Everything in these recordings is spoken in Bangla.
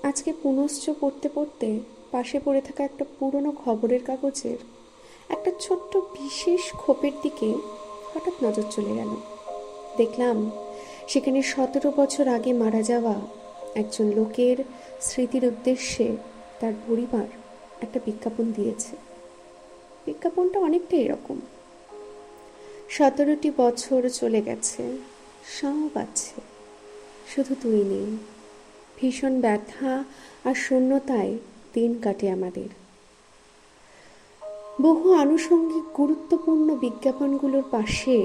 আজকে পুনশ্চ পড়তে পড়তে পাশে পড়ে থাকা একটা পুরনো খবরের কাগজের একটা ছোট্ট বিশেষ খোপের দিকে হঠাৎ নজর চলে গেল। দেখলাম সেখানে 17 বছর আগে মারা যাওয়া একজন লোকের স্মৃতির উদ্দেশ্যে তার পরিবার একটা বিজ্ঞাপন দিয়েছে। বিজ্ঞাপনটা অনেকটা এরকম: 17টি বছর চলে গেছে, সব আছে, শুধু তুই নেই। ভীষণ ব্যথা আর শূন্যতায় দিন কাটে আমাদের। বহু আনুষঙ্গিক গুরুত্বপূর্ণ বিজ্ঞাপনগুলোর পাশে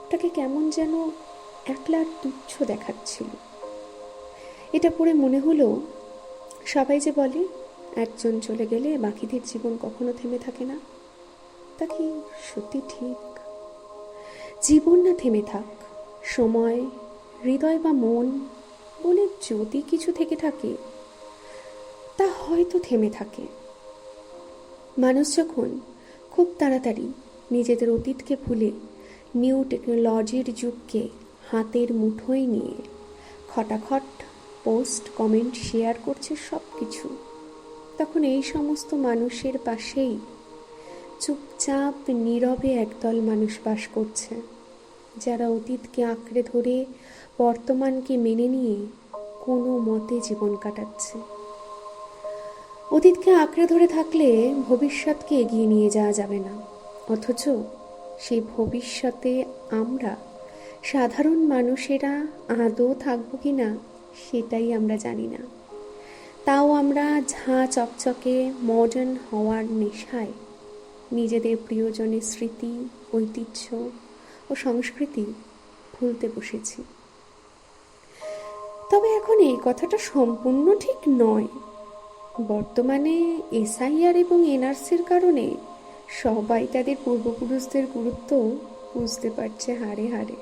ওটাকে কেমন যেন একলা আর তুচ্ছ দেখাচ্ছিল। এটা পড়ে মনে হলো, সবাই যে বলে একজন চলে গেলে বাকিদের জীবন কখনো থেমে থাকে না, তা কি সত্যি ঠিক? জীবন না থেমে থাক, সময়, হৃদয় বা মন বলে যদি কিছু থেকে থাকে, তা হয়তো থেমে থাকে। মানুষ যখন খুব তাড়াতাড়ি নিজেদের অতীতকে ভুলে নিউ টেকনোলজির যুগকে হাতের মুঠোয় নিয়ে খটাখট পোস্ট, কমেন্ট, শেয়ার করছে সব কিছু, তখন এই সমস্ত মানুষের পাশেই চুপচাপ নীরবে একদল মানুষ বাস করছে, যারা অতীতকে আঁকড়ে ধরে বর্তমানকে মেনে নিয়ে কোনো মতে জীবন কাটাচ্ছে। অতীতকে আঁকড়ে ধরে থাকলে ভবিষ্যৎকে এগিয়ে নিয়ে যাওয়া যাবে না, অথচ সেই ভবিষ্যতে আমরা সাধারণ মানুষেরা আদৌ থাকবো কি না সেটাই আমরা জানি না। তাও আমরা ঝাঁ চকচকে মডার্ন হওয়ার নেশায় নিজেদের প্রিয়জনের স্মৃতি, ঐতিহ্য ও সংস্কৃতি ভুলতে বসেছি। তবে এখন এই কথাটা সম্পূর্ণ ঠিক নয়। বর্তমানে এসআইআর এবং এনআরসির কারণে সবাই তাদের পূর্বপুরুষদের গুরুত্ব বুঝতে পারছে হাড়ে হাড়ে।